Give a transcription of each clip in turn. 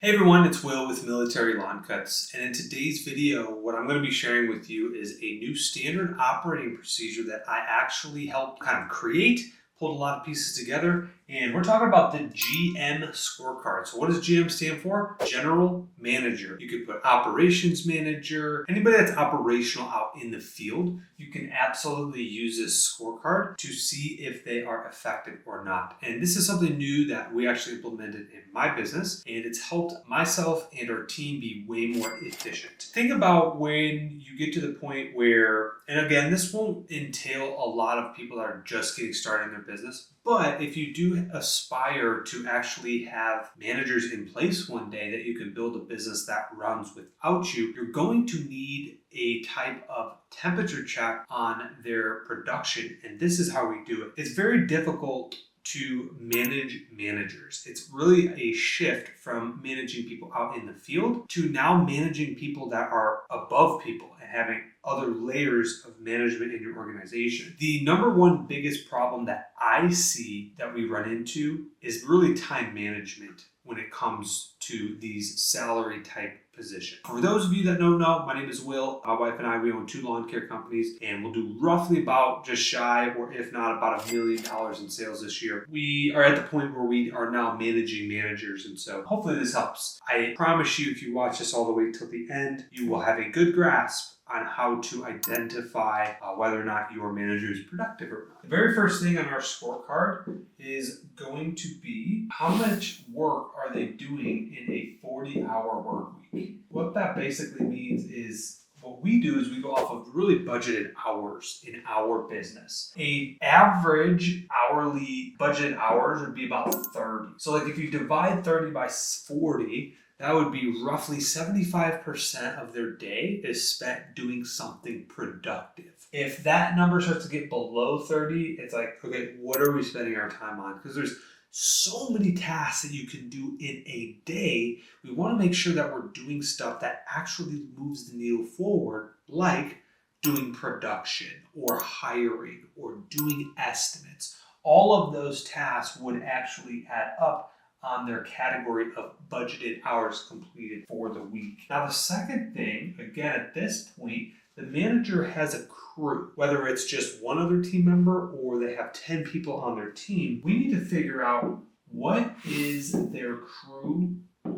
Hey everyone, it's Will with Military Lawn Cuts, and in today's video, what I'm going to be sharing with you is a new standard operating procedure that I actually helped kind of create, pulled a lot of pieces together, and we're talking about the GM scorecard. So what does GM stand for? General Manager. You could put Operations Manager, anybody that's operational out in the field, you can absolutely use this scorecard to see if they are effective or not. And this is something new that we actually implemented in my business, and it's helped myself and our team be way more efficient. Think about when you get to the point where, and again, this won't entail a lot of people that are just getting started in their business, but if you do aspire to actually have managers in place one day that you can build a business that runs without you, you're going to need a type of temperature check on their production. And this is how we do it. It's very difficult to manage managers. It's really a shift from managing people out in the field to now managing people that are above people and having other layers of management in your organization. The number one biggest problem that I see that we run into is really time management when it comes to these salary type positions. For those of you that don't know, my name is Will. My wife and I, we own 2 lawn care companies, and we'll do roughly about just shy, or if not about $1 million in sales this year. We are at the point where we are now managing managers, and so hopefully this helps. I promise you, if you watch this all the way till the end, you will have a good grasp on how to identify whether or not your manager is productive or not. The very first thing on our scorecard is going to be how much work are they doing in a 40-hour work week. What that basically means is what we do is we go off of really budgeted hours in our business. An average hourly budgeted hours would be about 30. So like if you divide 30 by 40, that would be roughly 75% of their day is spent doing something productive. If that number starts to get below 30, it's like, okay, what are we spending our time on? Because there's so many tasks that you can do in a day. We want to make sure that we're doing stuff that actually moves the needle forward, like doing production or hiring or doing estimates. All of those tasks would actually add up on their category of budgeted hours completed for the week. Now, the second thing, again, at this point, the manager has a crew, whether it's just one other team member or they have 10 people on their team. We need to figure out what is their crew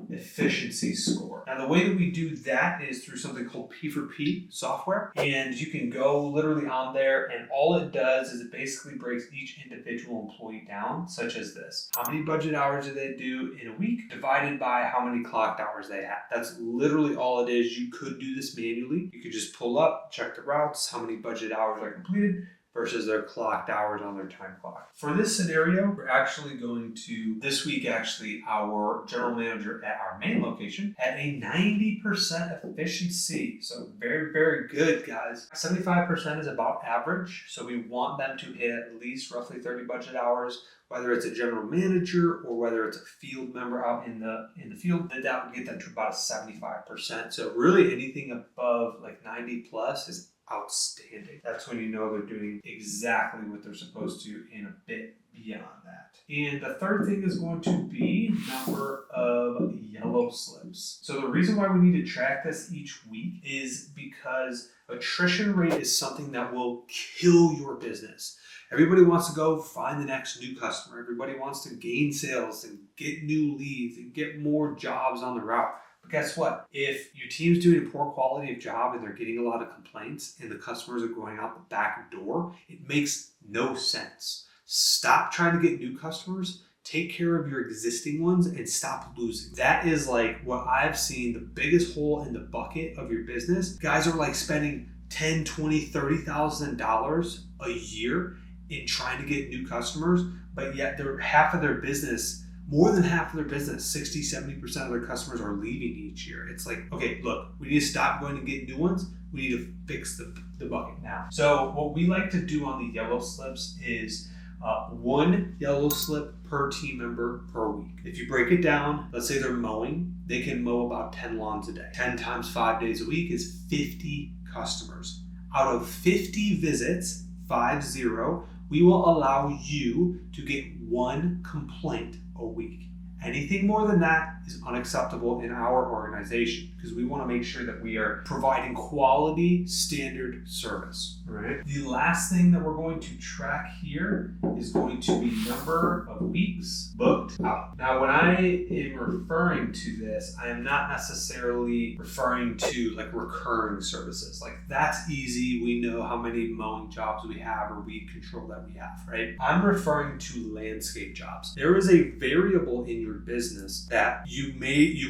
efficiency score. Now, the way that we do that is through something called P4P software, and you can go literally on there, and all it does is it basically breaks each individual employee down, such as this. How many budget hours do they do in a week divided by how many clocked hours they have. That's literally all it is. You could do this manually. You could just pull up, check the routes, how many budget hours are completed versus their clocked hours on their time clock. For this scenario, we're actually going to, this week actually, our general manager at our main location had a 90% efficiency. So very, very good, guys. 75% is about average. So we want them to hit at least roughly 30 budget hours, whether it's a general manager or whether it's a field member out in the field, that would get them to about 75%. So really anything above like 90 plus is outstanding. That's when you know they're doing exactly what they're supposed to and a bit beyond that. And the third thing is going to be number of yellow slips. So the reason why we need to track this each week is because attrition rate is something that will kill your business. Everybody wants to go find the next new customer. Everybody wants to gain sales and get new leads and get more jobs on the route. But guess what? If your team's doing a poor quality of job and they're getting a lot of complaints and the customers are going out the back door, it makes no sense. Stop trying to get new customers. Take care of your existing ones and stop losing. That is like what I've seen the biggest hole in the bucket of your business. Guys are like spending $10,000, $20,000, $30,000 a year in trying to get new customers, but yet they're half of their business. More than half of their business, 60-70% of their customers are leaving each year. It's like, okay, look, we need to stop going and get new ones. We need to fix the bucket now. So what we like to do on the yellow slips is 1 yellow slip per team member per week. If you break it down, let's say they're mowing, they can mow about 10 lawns a day. 10 times 5 days a week is 50 customers. Out of 50 visits, 50, we will allow you to get 1 complaint a week. Anything more than that is unacceptable in our organization because we want to make sure that we are providing quality standard service. Right? The last thing that we're going to track here is going to be number of weeks booked out. Now, when I am referring to this, I am not necessarily referring to like recurring services. Like that's easy. We know how many mowing jobs we have or weed control that we have, right? I'm referring to landscape jobs. There is a variable in your business that you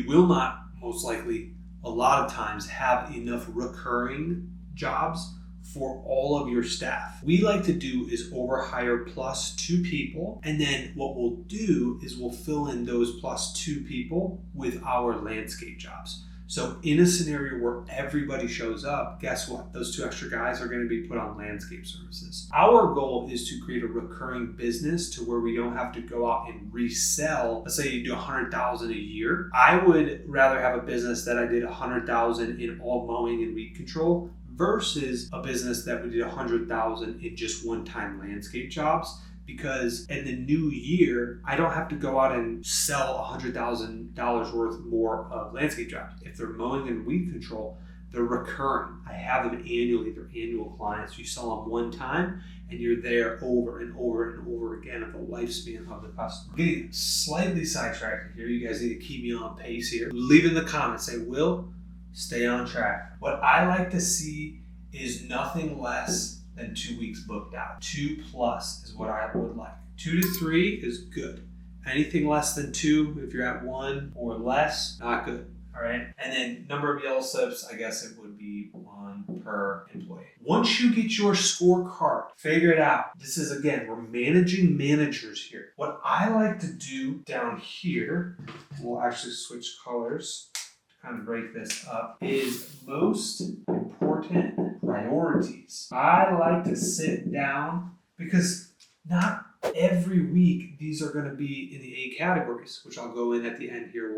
will not most likely a lot of times have enough recurring jobs for all of your staff. We like to do is overhire plus 2 people, and then what we'll do is we'll fill in those plus 2 people with our landscape jobs. So in a scenario where everybody shows up, guess what? Those 2 extra guys are going to be put on landscape services. Our goal is to create a recurring business to where we don't have to go out and resell. Let's say you do $100,000 a year. I would rather have a business that I did $100,000 in all mowing and weed control versus a business that we did $100,000 in just one-time landscape jobs. Because in the new year, I don't have to go out and sell $100,000 worth more of landscape jobs. If they're mowing and weed control, they're recurring. I have them annually. They're annual clients. You sell them one time and you're there over and over and over again of the lifespan of the customer. Getting slightly sidetracked here. You guys need to keep me on pace here. Leave in the comments. Say, Will, stay on track. What I like to see is nothing less than 2 weeks booked out. 2+ is what I would like. 2 to 3 is good. Anything less than 2, if you're at 1 or less, not good. All right. And then number of yellow slips, I guess it would be 1 per employee. Once you get your scorecard, figure it out. This is, again, we're managing managers here. What I like to do down here, we'll actually switch colors to kind of break this up, is most important priorities. I like to sit down because not every week these are going to be in the A categories, which I'll go in at the end here.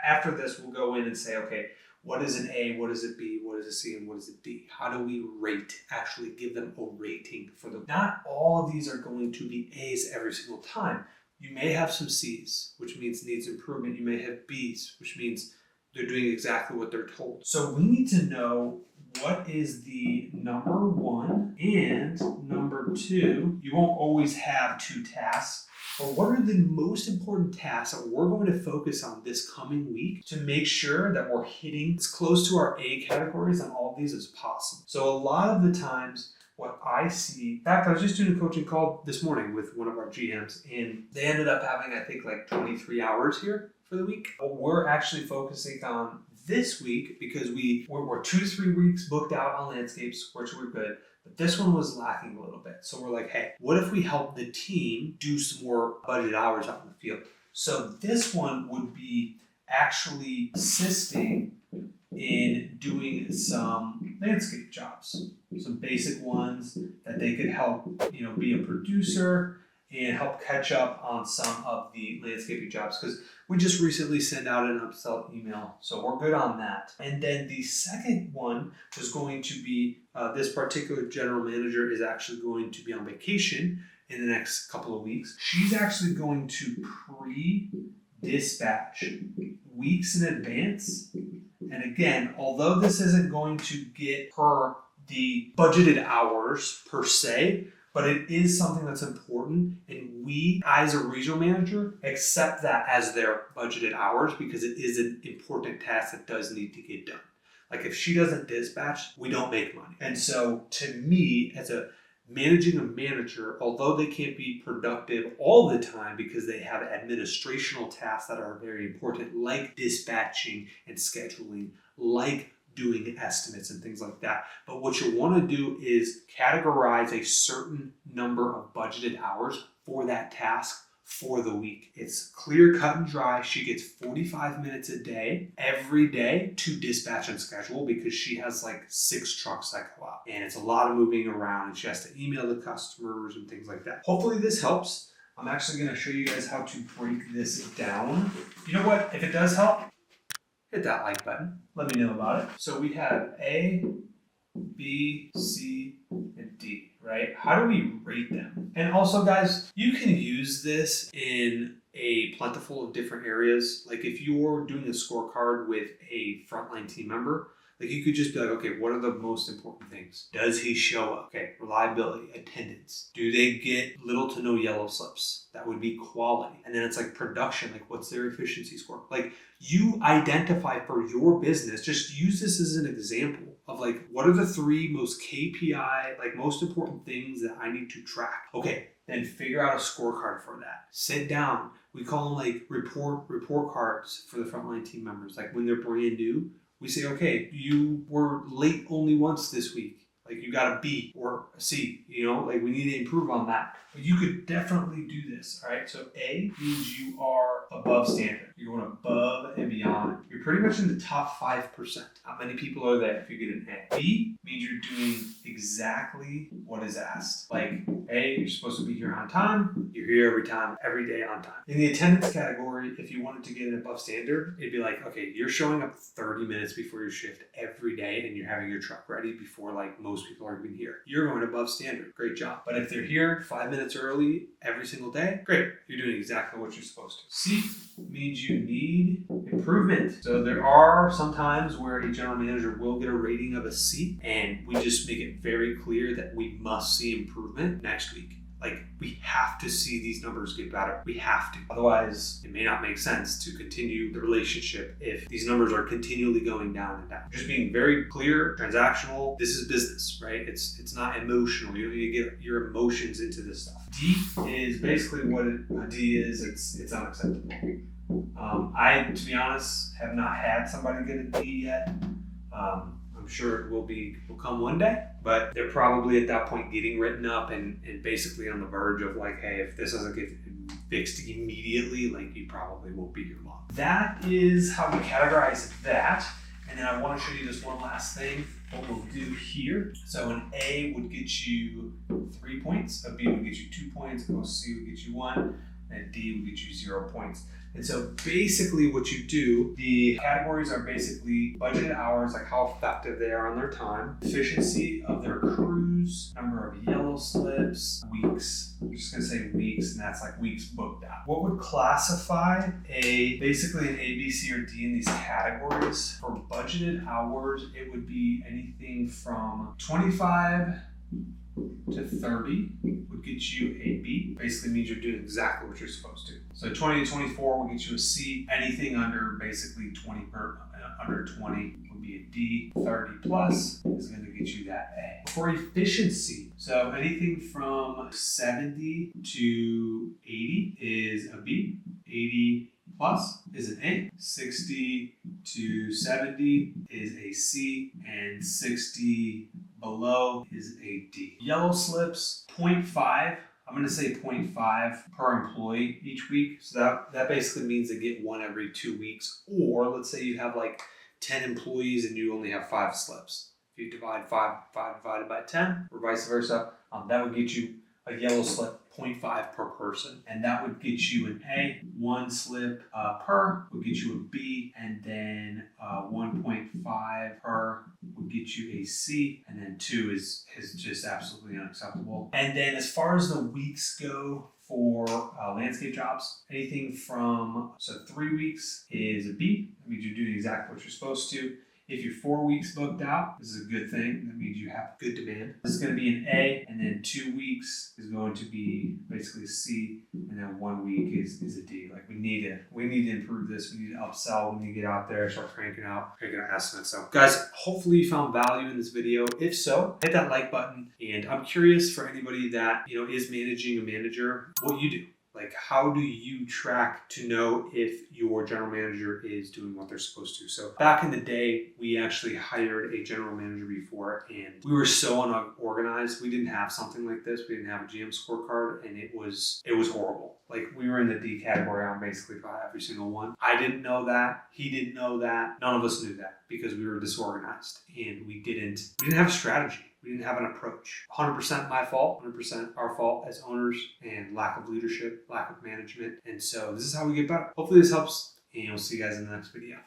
After this, we'll go in and say, okay, what is an A, what is a B, what is a C, and what is a D? How do we rate, actually give them a rating for them? Not all of these are going to be A's every single time. You may have some C's, which means needs improvement. You may have B's, which means they're doing exactly what they're told. So we need to know what is the number 1 and number 2. You won't always have 2 tasks, but what are the most important tasks that we're going to focus on this coming week to make sure that we're hitting as close to our A categories on all of these as possible? So a lot of the times, what I see, in fact, I was just doing a coaching call this morning with one of our GMs, and they ended up having, I think, like 23 hours here for the week. But we're actually focusing on this week because we're 2 to 3 weeks booked out on landscapes, which we're good. But this one was lacking a little bit. So we're like, hey, what if we help the team do some more budget hours out in the field? So this one would be actually assisting in doing some landscape jobs, some basic ones that they could help, be a producer and help catch up on some of the landscaping jobs, because we just recently sent out an upsell email, so we're good on that. And then the second one was going to be this particular general manager is actually going to be on vacation in the next couple of weeks. She's actually going to pre-dispatch weeks in advance. And again, although this isn't going to get her the budgeted hours per se, but it is something that's important, and we, as a regional manager, accept that as their budgeted hours because it is an important task that does need to get done. Like if she doesn't dispatch, we don't make money. And so to me, as managing a manager, although they can't be productive all the time because they have administrational tasks that are very important, like dispatching and scheduling, like doing estimates and things like that. But what you want to do is categorize a certain number of budgeted hours for that task for the week. It's clear, cut, and dry. She gets 45 minutes a day, every day, to dispatch and schedule because she has like 6 trucks that go out. And it's a lot of moving around and she has to email the customers and things like that. Hopefully this helps. I'm actually going to show you guys how to break this down. You know what? If it does help, hit that like button. Let me know about it. So we have A, B, C, and D, right? How do we rate them? And also, guys, you can use this in a plentiful of different areas. Like if you're doing a scorecard with a frontline team member, like you could just be like, okay, what are the most important things? Does he show up? Okay, reliability, attendance. Do they get little to no yellow slips? That would be quality. And then it's like production, like what's their efficiency score? Like you identify for your business, just use this as an example of like, what are the 3 most KPI, like most important things that I need to track? Okay, then figure out a scorecard for that. Sit down. We call them like report cards for the frontline team members. Like when they're brand new, we say, okay, you were late only once this week. Like you got a B or a C, like we need to improve on that. But you could definitely do this, all right? So A means you are above standard. You're going above and beyond. You're pretty much in the top 5%. How many people are there if you get an A? B means you're doing exactly what is asked. Like A, you're supposed to be here on time. You're here every time, every day on time. In the attendance category, if you wanted to get an above standard, it'd be like, okay, you're showing up 30 minutes before your shift every day and you're having your truck ready before like most people are even here. You're going above standard. Great job. But if they're here 5 minutes early every single day, great. You're doing exactly what you're supposed to. C means you need improvement. So there are some times where a general manager will get a rating of a C, and we just make it very clear that we must see improvement next week. Like we have to see these numbers get better. We have to. Otherwise, it may not make sense to continue the relationship if these numbers are continually going down and down. Just being very clear, transactional. This is business, right? It's not emotional. You don't need to get your emotions into this stuff. D is basically what a D is. It's unacceptable. I, to be honest, have not had somebody get a D yet. I'm sure it will come one day, but they're probably at that point getting written up and basically on the verge of like, hey, if this doesn't get fixed immediately, like you probably won't be here long. That is how we categorize that. And then I want to show you this one last thing, what we'll do here. So an A would get you 3 points, a B would get you 2 points, a C would get you 1, and D would get you 0 points. And so basically what you do, the categories are basically budgeted hours, like how effective they are on their time, efficiency of their crews, number of yellow slips, weeks. I'm just gonna say weeks, and that's like weeks booked out. What would classify basically an A, B, C, or D in these categories? For budgeted hours, it would be anything from 25 to 30 would get you a B. Basically means you're doing exactly what you're supposed to. So 20 to 24 will get you a C. Anything under basically 20 under 20 would be a D. 30 plus is going to get you that A. For efficiency, so anything from 70 to 80 is a B. 80 plus is an A. 60 to 70 is a C, and 60 below is a D. Yellow slips, 0.5. I'm going to say 0.5 per employee each week. So that basically means they get 1 every 2 weeks. Or let's say you have like 10 employees and you only have 5 slips. If you divide 5 divided by 10 or vice versa, that would get you a yellow slip, 0.5 per person. And that would get you an A. 1 slip per would get you a B. And then 1.5 per would get you a C. And then 2 is just absolutely unacceptable. And then as far as the weeks go for landscape jobs, anything from, 3 weeks is a B. That means you're doing exactly what you're supposed to. If you're 4 weeks booked out, this is a good thing. That means you have good demand. This is going to be an A, and then 2 weeks is going to be basically a C, and then 1 week is a D. Like we need to improve this. We need to upsell. We need to get out there, start cranking out estimates. So guys, hopefully you found value in this video. If so, hit that like button. And I'm curious for anybody that is managing a manager, what you do. Like, how do you track to know if your general manager is doing what they're supposed to? So back in the day, we actually hired a general manager before, and we were so unorganized. We didn't have something like this. We didn't have a GM scorecard, and it was horrible. Like, we were in the D category on basically probably every single one. I didn't know that. He didn't know that. None of us knew that because we were disorganized, and we didn't have a strategy. We didn't have an approach. 100% my fault, 100% our fault as owners, and lack of leadership, lack of management. And so this is how we get better. Hopefully this helps, and we'll see you guys in the next video.